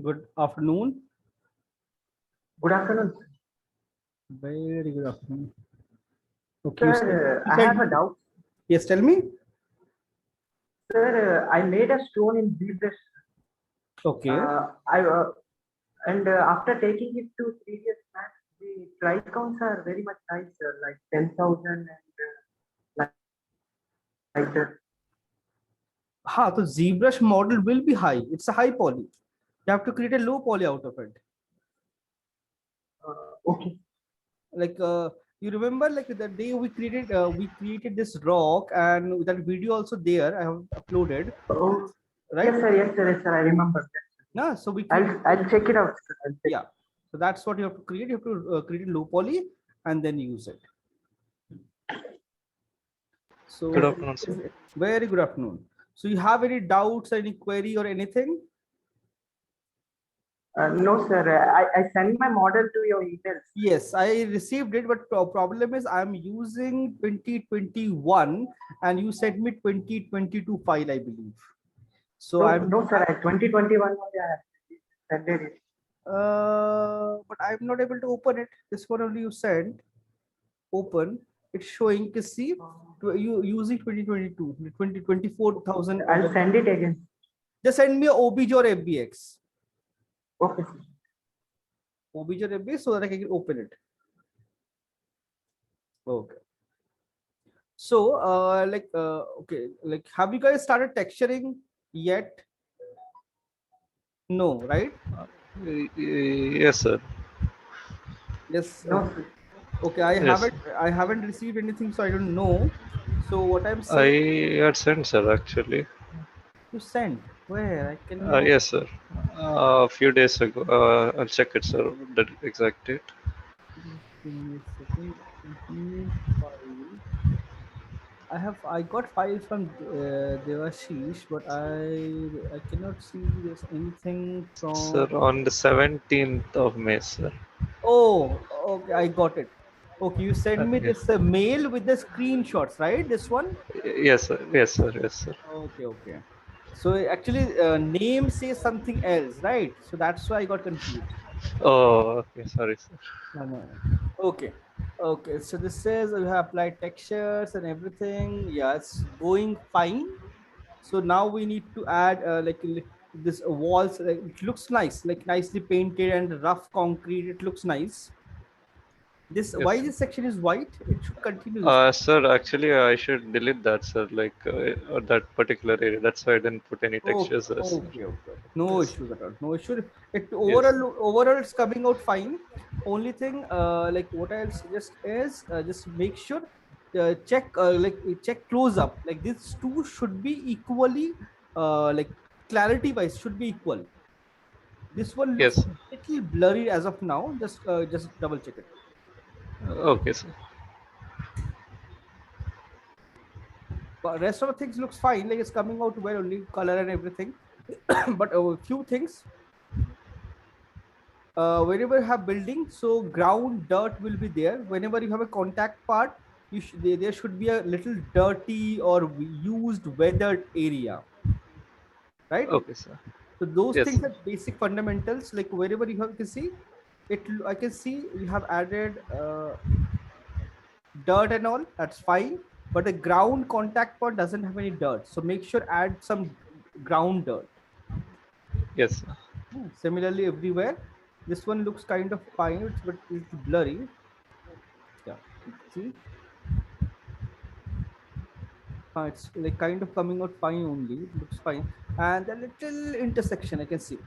Good afternoon. Good afternoon, sir. Very good afternoon. Okay, you said, Sir, you I said have a doubt. yes. Tell me. Sir, I made a stone in ZBrush. Okay. I and after taking it to previous max, the price counts are very much high, sir, like 10,000 and like that. Ha. So ZBrush model will be high. It's a high poly. You have to create a low poly out of it. Okay. Like you remember, like the day we created this rock, and that video also there. I have uploaded. Oh, Right. yes, sir, yes, sir. I remember that. Yeah. So we create. I'll check it out, sir. I'll check. Yeah. So that's what you have to create. You have to create a low poly and then use it. Good So afternoon, sir. very good afternoon. So you have any doubts, any query or anything? No, sir. I sent my model to your email. Yes, I received it, but problem is I'm using 2021 and you sent me 2022 file, I believe. So No, sir. 2021 only I have sent it. but I'm not able to open it. This one only you sent. Open. It's showing. You can see you using 2022, 2024,000. I'll send it again. Just send me a OBJ or FBX. Okay, sir. OBJ or FBX so that I can open it. Okay. So, okay, like, have you guys started texturing yet? No, right? Yes, sir. Yes. No, sir. Okay, Yes, I haven't received anything, so I don't know. So what I'm saying, I had sent, sir, actually. you sent where I cannot. Yes, sir. A few days ago. I'll check it, sir. The exact date. Just give me a second. Continue file. I got file from Devashish, but I cannot see there's anything Sir, from. on the 17th of May, sir. Oh, okay, I got it. Okay, you send me Yeah. this mail with the screenshots, right? This one? Yes, sir. Yes, sir. Yes, sir. Okay, okay. So actually, name says something else, right? So that's why I got confused. Oh, okay. Sorry, sir. No, no, no. Okay, okay. So this says you have applied textures and everything. Yeah, it's going fine. So now we need to add this walls. Like, it looks nice, like nicely painted and rough concrete. It looks nice. This Yes, why sir. this section is white? It should continue this. Sir, actually, I should delete that, sir. Like that particular area. That's why I didn't put any Okay, textures there, sir. okay, okay, okay. No Yes. issues at all. No issue. It Yes. overall it's coming out fine. Only thing, like what I'll suggest is just make sure check close up. Like these two should be equally like clarity wise should be equal. This one looks Yes. little blurry as of now. Just double check it. Okay, sir. But rest of the things looks fine. Like it's coming out well, only color and everything. But a few things whenever you have building, so ground dirt will be there. Whenever you have a contact part, there should be a little dirty or used weathered area, right? Okay, sir. So those Yes, things sir. are basic fundamentals. Like wherever you have, you can see it. I can see you have added dirt and all. That's fine. But the ground contact part doesn't have any dirt. So make sure add some ground dirt. Yes, sir. Similarly, everywhere. This one looks kind of fine, it's but it's blurry. Yeah, see, it's like kind of coming out fine only. It looks fine, and the little intersection I can see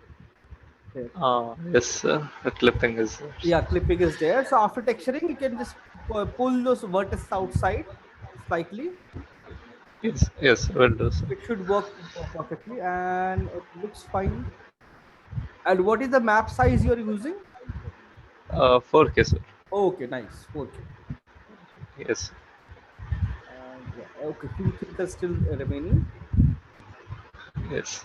there. Yes, sir. The clipping is there. Yeah, clipping is there. So after texturing, you can just pull those vertices outside slightly. Yes, yes, will do, sir. It should work perfectly, and it looks fine. And what is the map size you are using? 4K, sir. Okay, nice, 4K. Yes. And yeah, okay, few things are still remaining. Yes.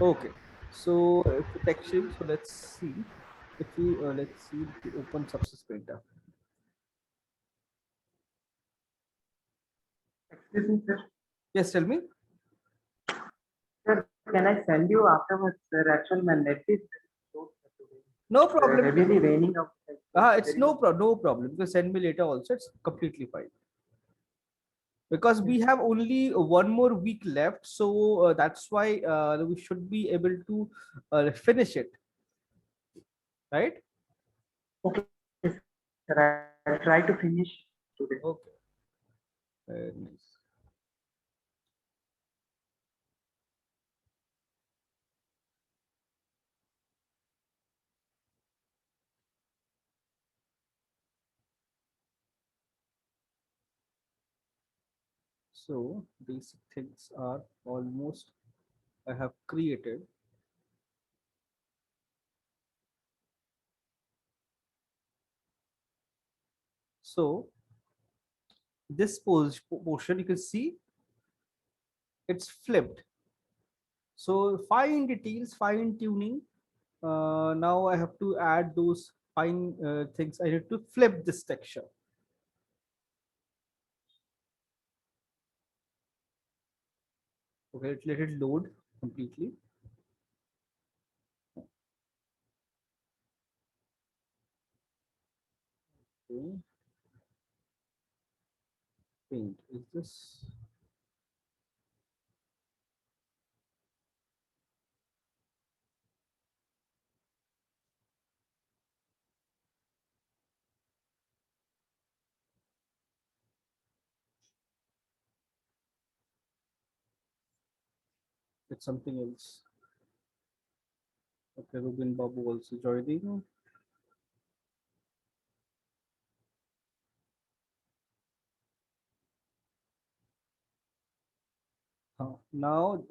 Okay, so for texturing, so let's see if we open Substance Painter. Excuse me, sir. Yes, tell me. Sir, can I send you afterwards, sir? Actually, my net is very slow today. No It's problem. heavily raining outside. So It's very much. no problem. You can send me later also. It's completely fine. Because we have only one more week left, so that's why we should be able to finish it, right? Okay, sir. I'll try to finish today. Okay. Very nice. So basic things are almost I have created. So this portion you can see it's flipped. So fine details, fine tuning. Now I have to add those fine things. I need to flip this texture. Okay, let it load completely. Okay. Paint. Is this? It's something else. Okay, Rubin Babu also joining. Now,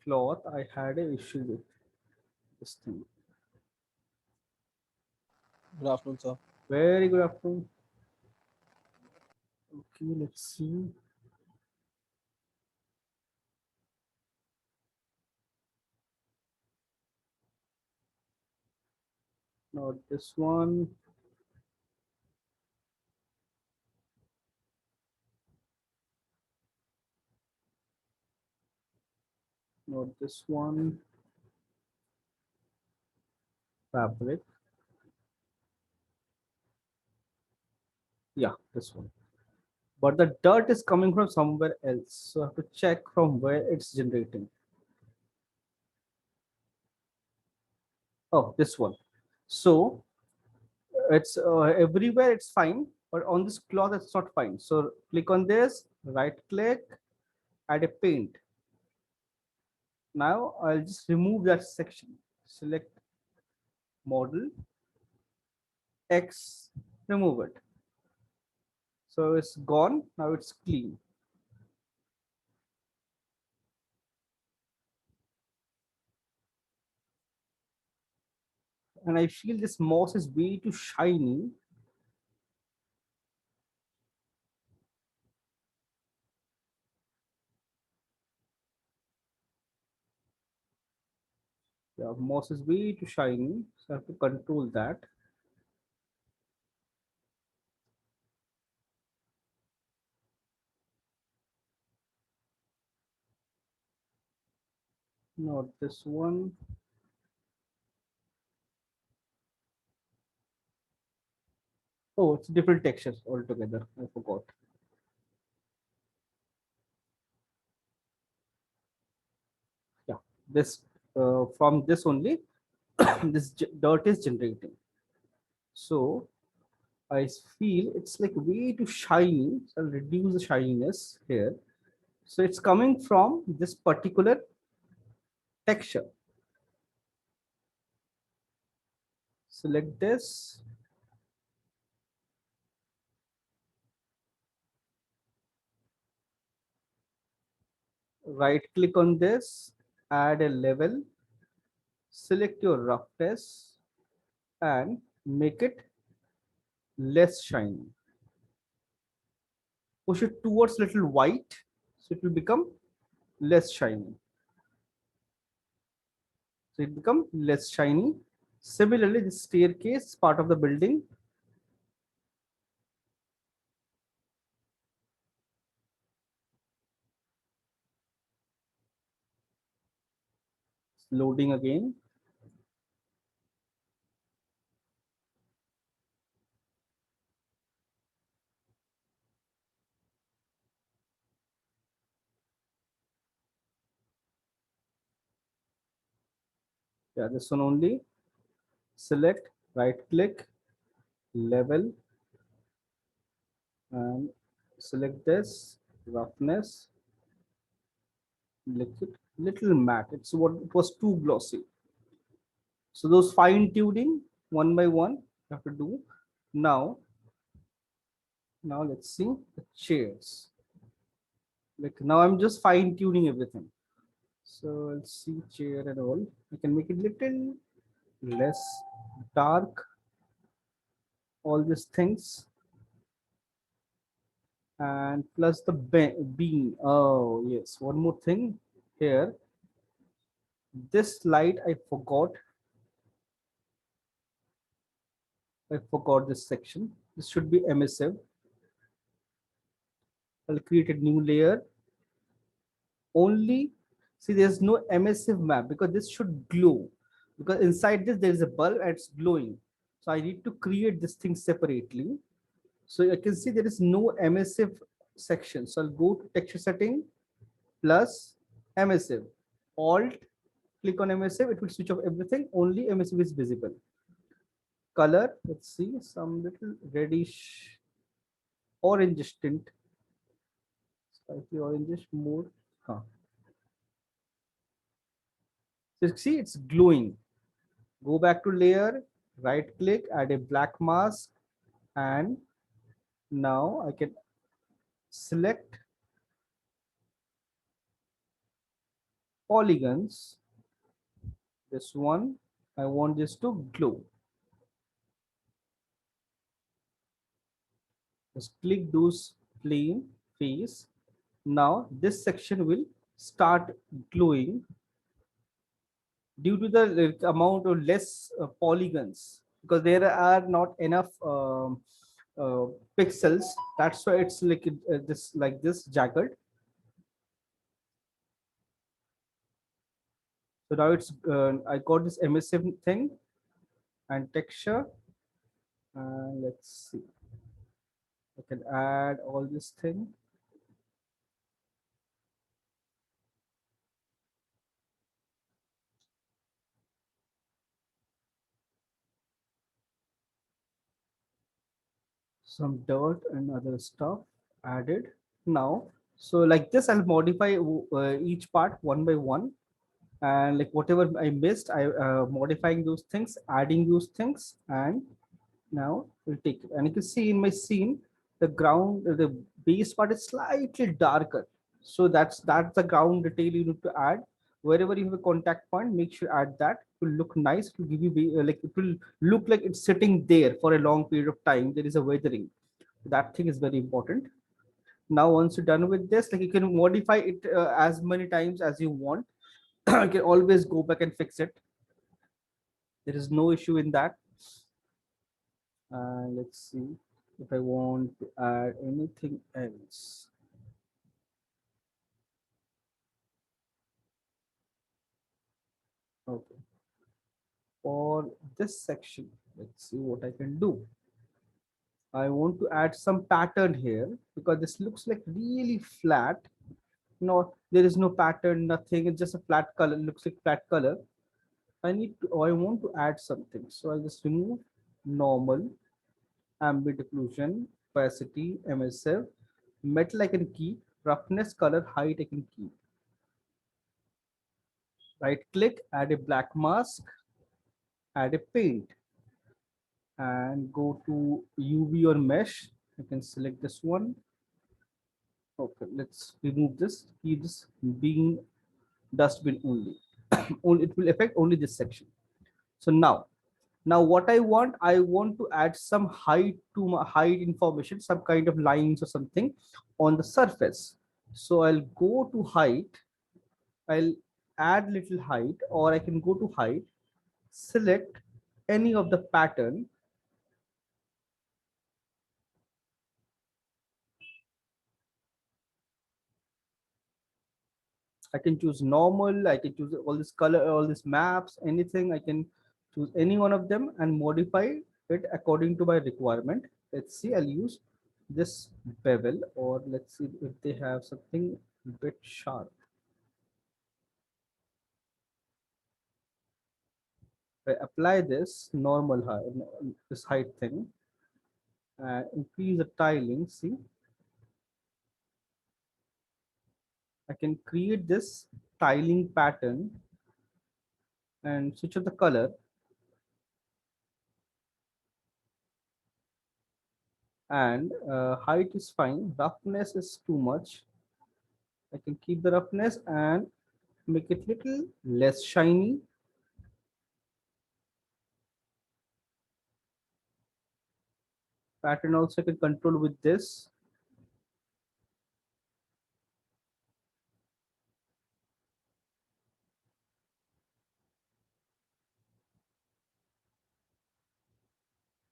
cloth, I had an issue with this thing. Good afternoon, sir. Very good afternoon. Okay, let's see. Not this one. Not this one. Fabric. Yeah, this one. But the dirt is coming from somewhere else. So I have to check from where it's generating. Oh, this one. So it's everywhere it's fine, but on this cloth it's not fine. So click on this, right click, add a paint. Now I'll just remove that section. Select model, X, remove it. So it's gone. Now it's clean. And I feel this moss is way too shiny. Yeah, moss is way too shiny. So I have to control that. Not this one. Oh, it's different textures altogether. I forgot. Yeah, this from this only, this dirt is generating. So I feel it's like way too shiny. So I'll reduce the shininess here. So it's coming from this particular texture. Select this. Right click on this, add a level, select your roughness and make it less shiny. Push it towards little white so it will become less shiny. So it become less shiny. Similarly, the staircase part of the building. loading again. Yeah, this one only. Select, right click, level, and select this roughness, little matte. It's what it was too glossy. So those fine tuning one by one you have to do. Now, now let's see the chairs. Like now I'm just fine tuning everything. So let's see chair and all. I can make it little less dark. All these things, and plus the beam. Oh yes, one more thing here. This light I forgot. I forgot this section. This should be emissive. I'll create a new layer. Only see there's no emissive map because this should glow. Because inside this there is a bulb and it's glowing. So I need to create this thing separately. So you can see there is no emissive section. So I'll go to texture setting plus emissive. Alt, click on emissive, it will switch off everything. Only emissive is visible. Color, let's see, some little reddish, orange tint, slightly orangish more. Huh. So see, it's glowing. Go back to layer, right click, add a black mask, and now I can select polygons. This one, I want this to glow. Just click those plane face. Now this section will start glowing due to the amount of less polygons, because there are not enough uh, pixels. That's why it's like this, like this jagged. So now it's I got this emissive thing and texture. Let's see, I can add all this thing. Some dirt and other stuff added. Now so like this I'll modify each part one by one, and like whatever I missed, I modifying those things, adding those things, and now we'll take it. And you can see in my scene the ground, the base part is slightly darker. So that's the ground detail you need to add. Wherever you have a contact point, make sure add that. It will look nice. It will give you like it will look like it's sitting there for a long period of time. There is a weathering. That thing is very important. Now once you're done with this, like you can modify it as many times as you want. You can always go back and fix it. There is no issue in that. Let's see if I want to add anything else. Okay, for this section, let's see what I can do. I want to add some pattern here because this looks like really flat. No, there is no pattern, nothing. It's just a flat color. Looks like flat color. I want to add something. So I'll just remove normal, ambient occlusion, opacity, emissive, metal I can keep, roughness, color, height I can keep. Right click, add a black mask, add a paint, and go to UV or mesh. I can select this one. Okay, let's remove this. Keep this being dustbin only. Only it will affect only this section. So now what I want to add some height to my height information, some kind of lines or something on the surface. So I'll go to height. I'll add little height, or I can go to height, select any of the pattern, I can choose normal, I can choose all this color, all these maps, anything. I can choose any one of them and modify it according to my requirement. Let's see, I'll use this bevel, or let's see if they have something bit sharp. I apply this normal height, this height thing, increase the tiling. See, I can create this tiling pattern and switch up the color, and height is fine. Roughness is too much. I can keep the roughness and make it little less shiny. Pattern also I can control with this.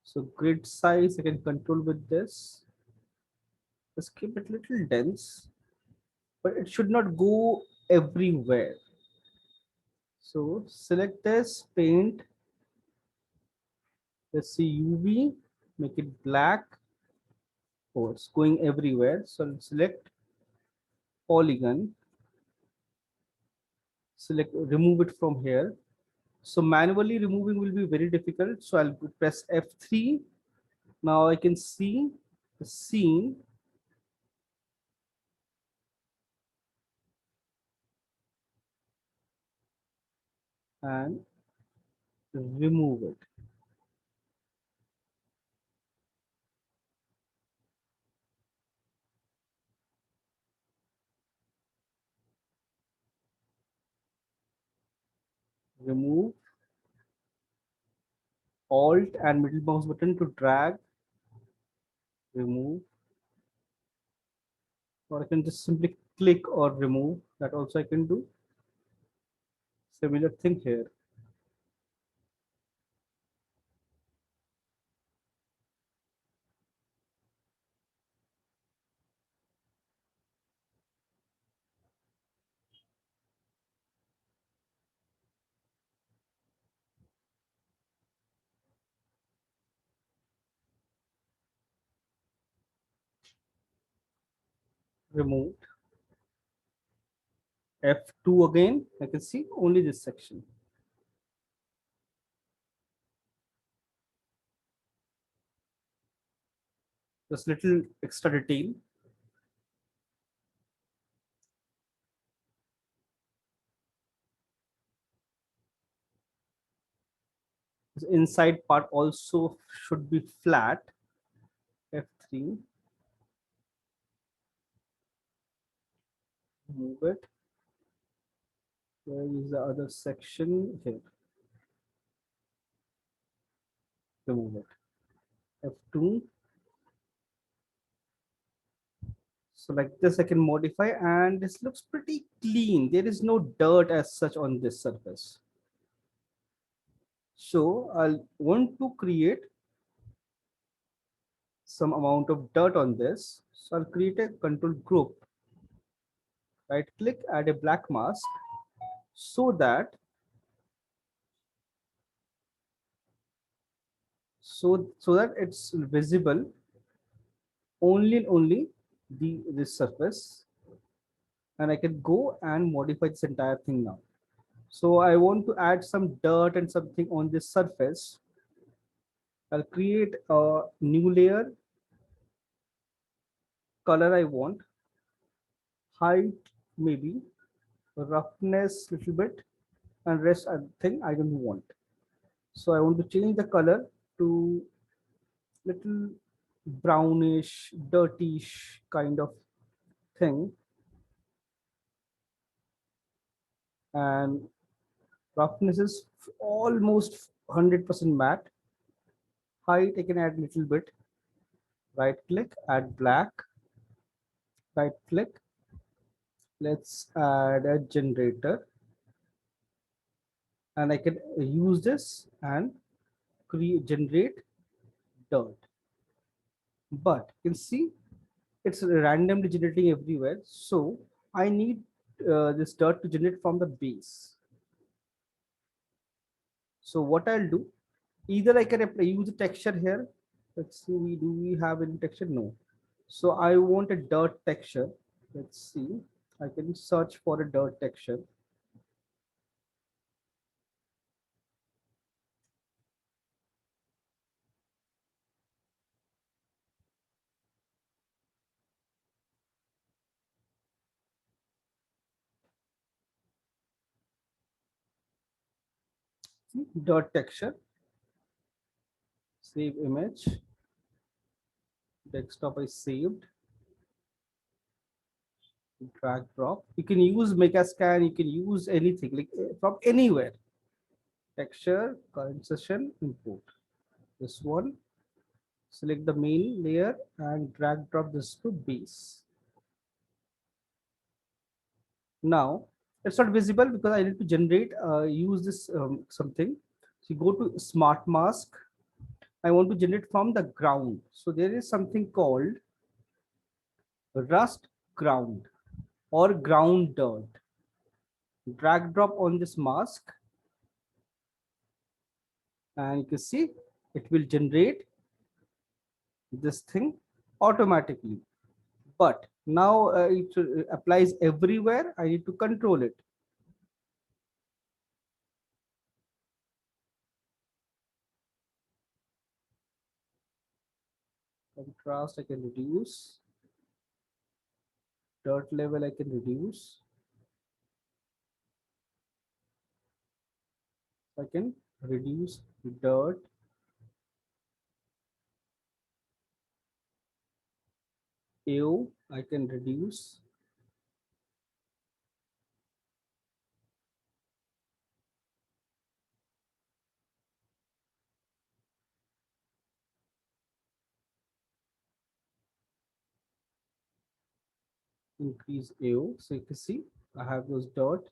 So grid size I can control with this. Just keep it little dense, but it should not go everywhere. So select this, paint. Let's see, UV, make it black. Oh, it's going everywhere. So I'll select polygon, select, remove it from here. So manually removing will be very difficult. So I'll press F3. Now I can see the scene, and remove it. Remove, Alt and middle mouse button to drag, remove, or I can just simply click or remove. That also I can do. Similar thing here. Removed. F2 again. I can see only this section. Just little extra detail. This inside part also should be flat. F3. Move it. Where is the other section? Here. Remove it. F2. So like this I can modify, and this looks pretty clean. There is no dirt as such on this surface. So I'll want to create some amount of dirt on this. So I'll create a control group, right click, add a black mask, so that it's visible only and only this surface, and I can go and modify this entire thing now. So I want to add some dirt and something on this surface. I'll create a new layer. Color I want, height maybe, roughness little bit, and rest I think I don't want. So I want to change the color to little brownish, dirtyish kind of thing, and roughness is almost 100% matte. Height I can add little bit. Right click, add black. Right click. Let's add a generator, and I can use this and create generate dirt. But you can see it's randomly generating everywhere. So I need this dirt to generate from the base. So what I'll do, either I can apply, use a texture here. Let's see, do we have any texture? No. So I want a dirt texture. Let's see. I can search for a dirt texture. See, dirt texture. Save image. Desktop I saved. Drag drop. You can use Megascan. You can use anything like from anywhere. Texture, current session, import. This one. Select the main layer and drag drop this to base. Now it's not visible because I need to generate use this something. So you go to smart mask. I want to generate from the ground. So there is something called rust ground or ground dirt. Drag drop on this mask and you can see it will generate this thing automatically. But now it applies everywhere. I need to control it. Contrast I can reduce. Dirt level I can reduce. I can reduce dirt. AO I can reduce. Increase AO. So you can see I have those dirt.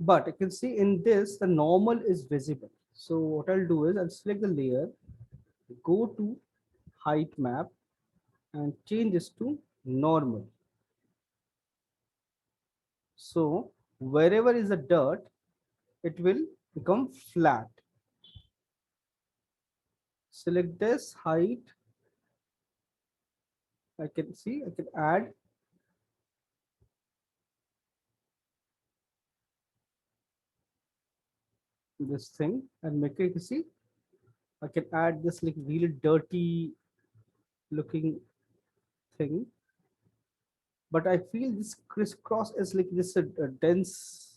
But you can see in this the normal is visible. So what I'll do is I'll select the layer, go to height map and change this to normal. So wherever is the dirt, it will become flat. Select this height. I can see I can add this thing and make it, you see I can add this like really dirty looking thing, but I feel this crisscross is like this dense.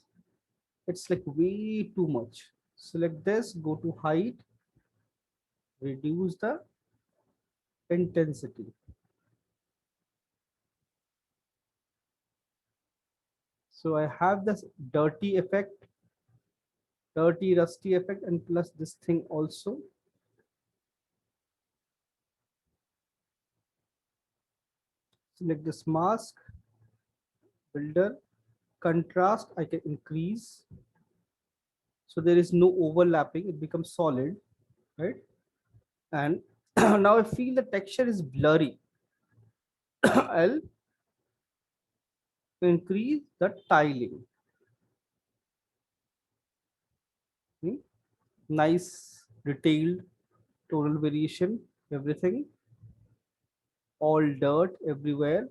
It's like way too much. Select this, go to height, reduce the intensity. So I have this dirty effect, dirty rusty effect, and plus this thing also. Select this mask, builder, contrast I can increase. So there is no overlapping, it becomes solid, right? And now I feel the texture is blurry. I'll increase the tiling. Hmm? Nice detailed tonal variation, everything, all dirt everywhere.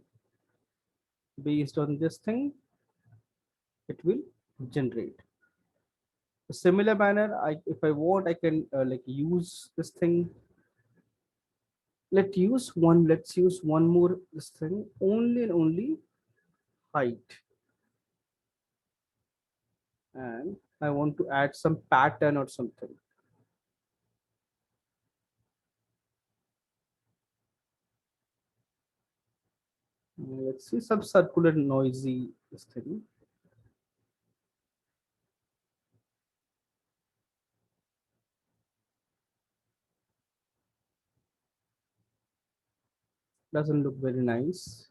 Based on this thing, it will generate. A similar manner, if I want, I can like use this thing. Let's use one more this thing, only and only height. And I want to add some pattern or something. Let's see some circular noisy this thing. Doesn't look very nice.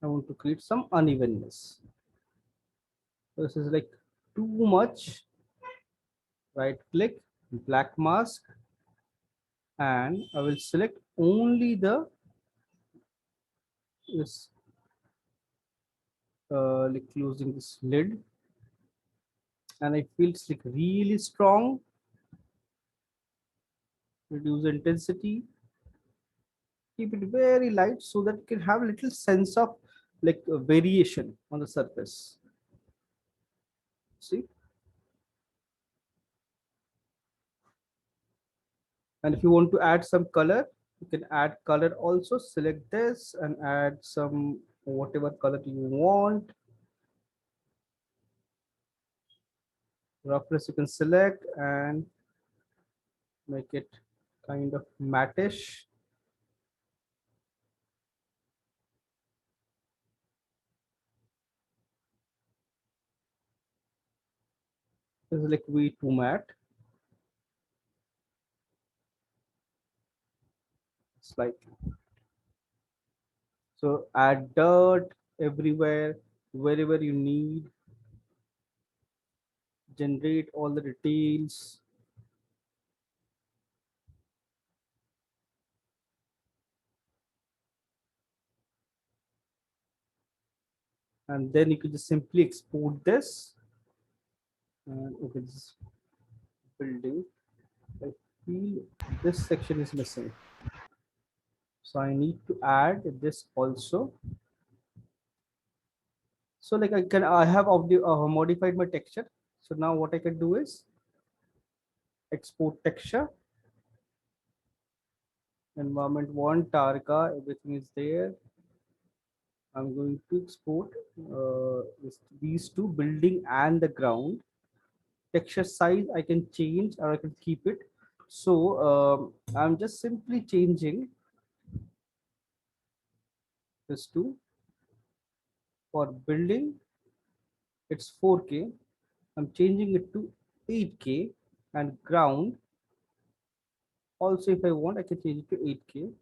I want to create some unevenness. This is like too much. Right click, black mask, and I will select only the this like closing this lid, and I feel it's like really strong. Reduce intensity, keep it very light so that you can have a little sense of like variation on the surface. See, and if you want to add some color, you can add color also. Select this and add some whatever color you want. Roughness you can select and make it kind of mattish. This is like way too matte. Slightly. So add dirt everywhere, wherever you need. Generate all the details. And then you can just simply export this. And okay, this building. I feel this section is missing. So I need to add this also. So like I have modified my texture. So now what I can do is export texture, environment one, Targa, everything is there. I'm going to export these two, building and the ground. Texture size I can change or I can keep it. So I'm just simply changing this to, for building it's 4K. I'm changing it to 8K, and ground also, if I want, I can change it to 8K.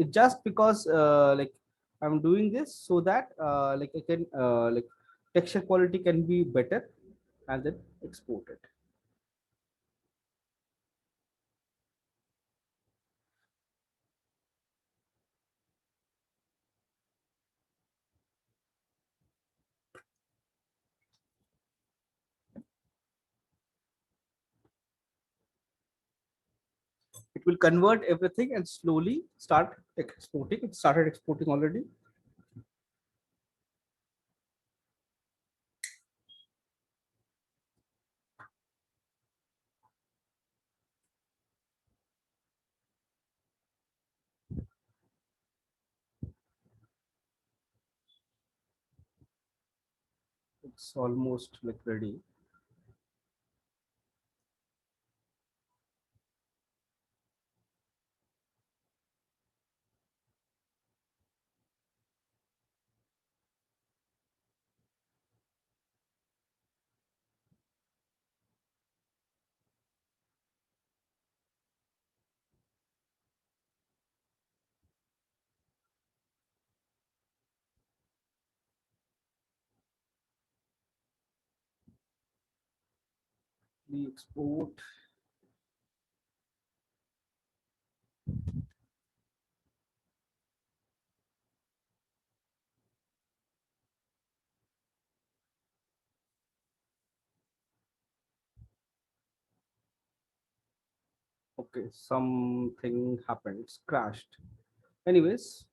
Just because like I'm doing this so that like I can like texture quality can be better, and then export it. It will convert everything and slowly start exporting. It started exporting already. It's almost like ready. We export. Okay, something happened. It's crashed. Anyways,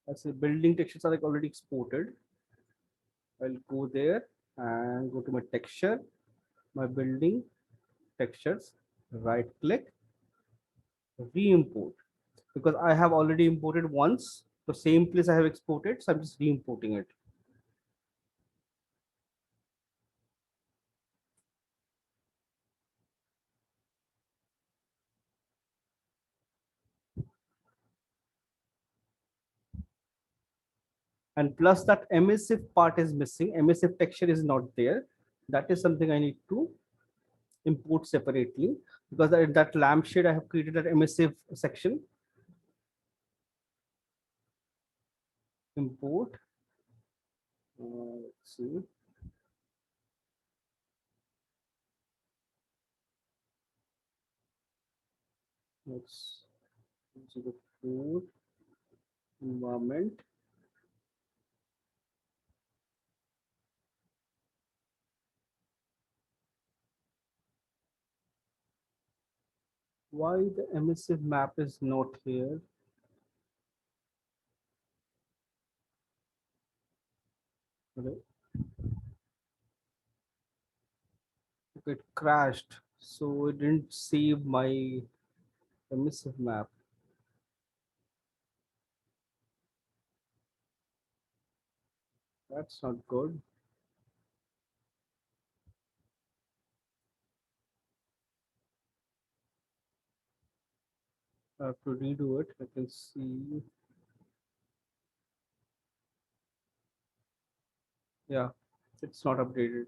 as the building textures are like already exported, I'll go there and go to my texture, my building textures, right click, re-import, because I have already imported once. The same place I have exported, so I'm just re-importing it. And plus that emissive part is missing. Emissive texture is not there. That is something I need to import separately, because that lampshade, I have created that emissive section. import. Let's see. Let's see the code environment. Why the emissive map is not here? Okay, it crashed, so it didn't save my emissive map. That's not good. I have to redo it. I can see. Yeah, it's not updated.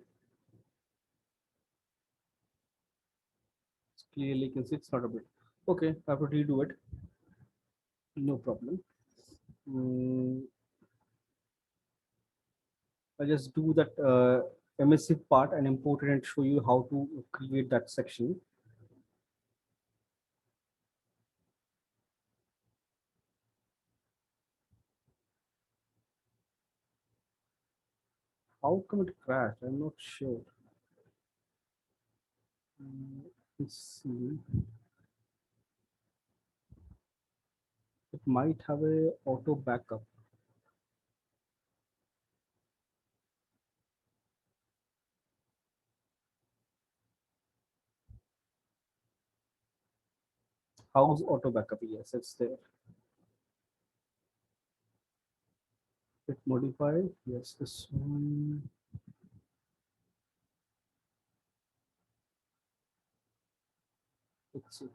It's clearly you can see it's not updated. Okay, I have to redo it. No problem. Mm, I'll just do that emissive part and import it and show you how to create that section. How come it crashed? I'm not sure. Let's see. It might have a auto backup. How's auto backup? Yes, it's there. It modified. Yes, this one. Let's see.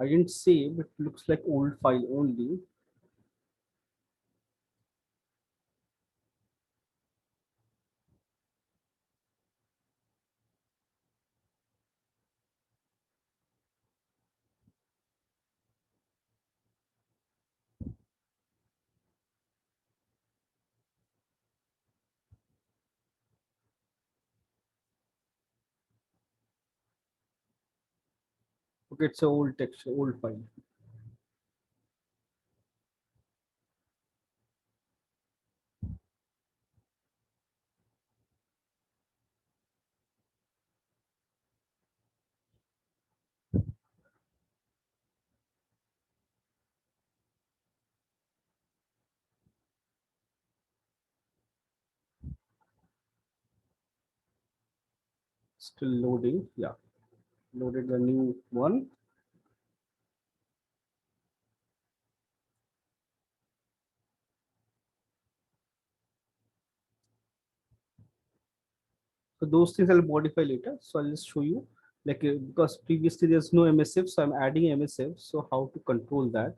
I didn't save. It looks like old file only. Okay, it's a old text, old file. Still loading. Yeah, loaded the new one. So those things I'll modify later. So I'll just show you, like because previously there's no emissive, so I'm adding emissive. So how to control that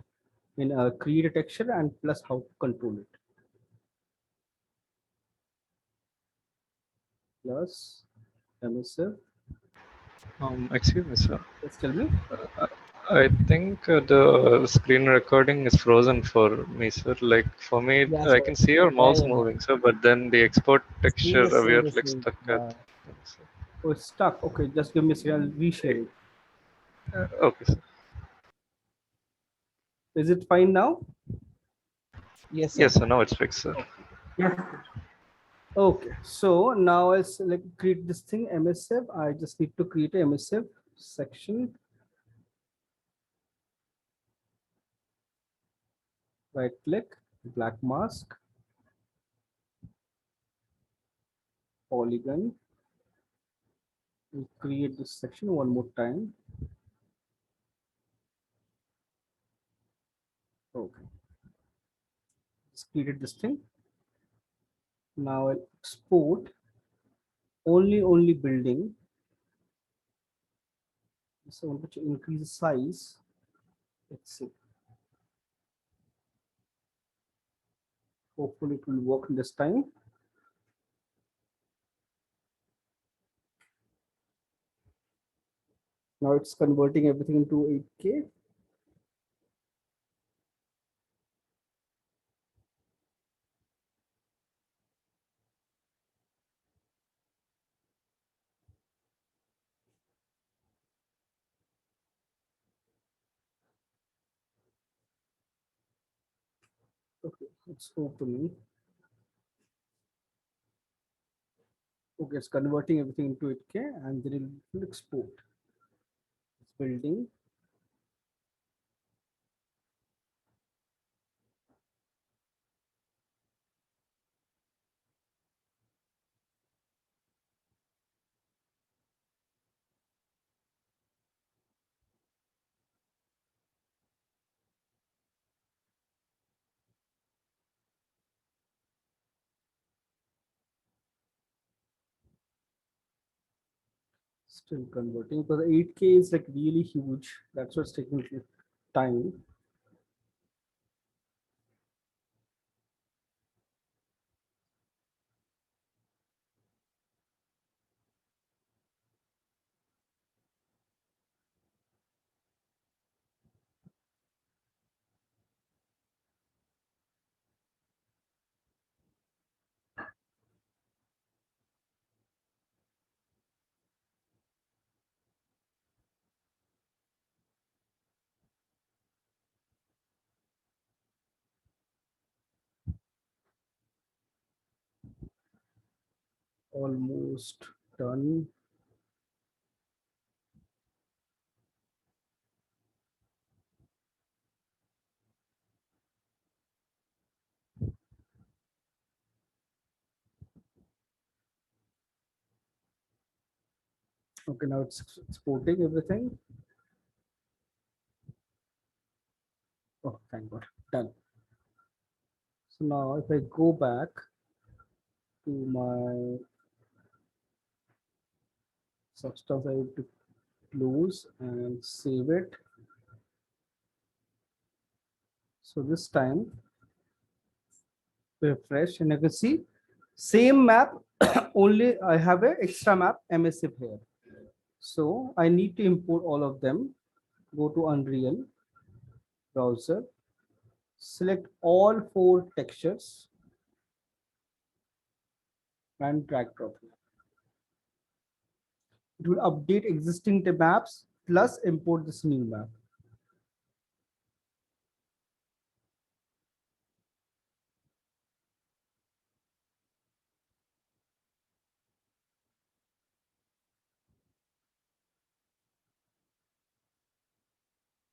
in create a texture and plus how to control it. Plus emissive. Excuse me, sir. Just tell me. I think the screen recording is frozen for me, sir. Like for me, Yeah, I so can see your yeah, mouse yeah, yeah. moving, sir, but then the export Screen texture, is we saying are the like same. stuck at. Oh, it's stuck. Okay, just give me a second. I'll reshare it. Okay, sir. Is it fine now? Yes, sir. Yes, sir. Now it's fixed, sir. Yes. Okay, so now I'll select create this thing emissive. I just need to create a emissive section. Right click, black mask, polygon. We'll create this section one more time. Okay, just created this thing. Now I'll export only building. So I want to increase the size. Let's see. Hopefully it will work this time. Now it's converting everything into 8K. Okay, it's opening. Okay, it's converting everything into 8K and then it will export. It's building. Still converting because 8K is like really huge. That's what's taking time. Almost done. Okay, now it's exporting everything. Oh, thank God. Done. So now if I go back to my substance, I have to close and save it. So this time refresh and you can see same map, only I have a extra map MSIP here. So I need to import all of them. Go to Unreal browser, select all 4 textures and drag drop. It will update existing maps plus import this new map.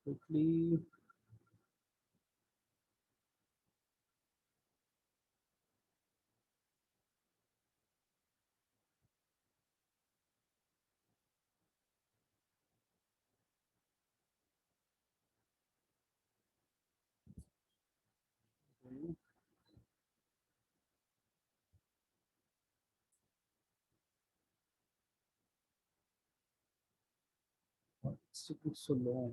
Quickly. It's taking so long.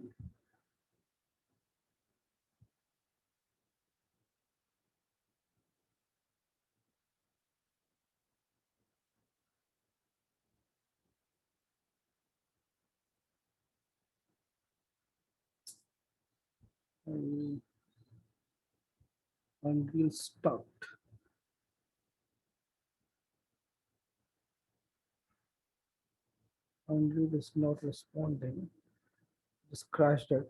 Unreal start. Unreal is not responding. Just crashed it.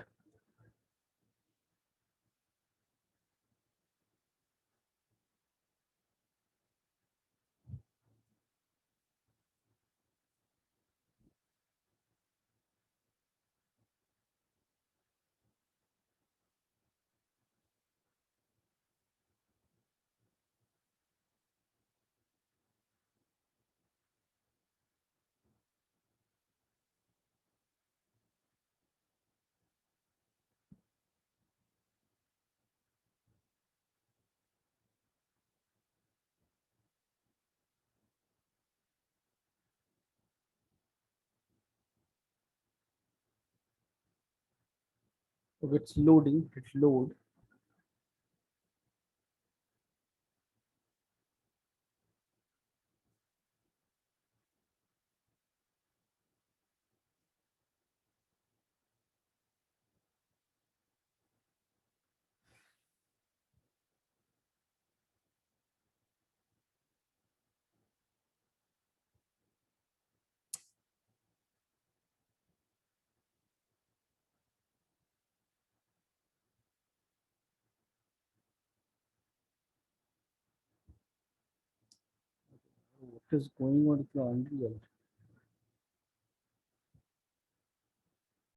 Okay, it's loading. It's load. It is going on to Unreal.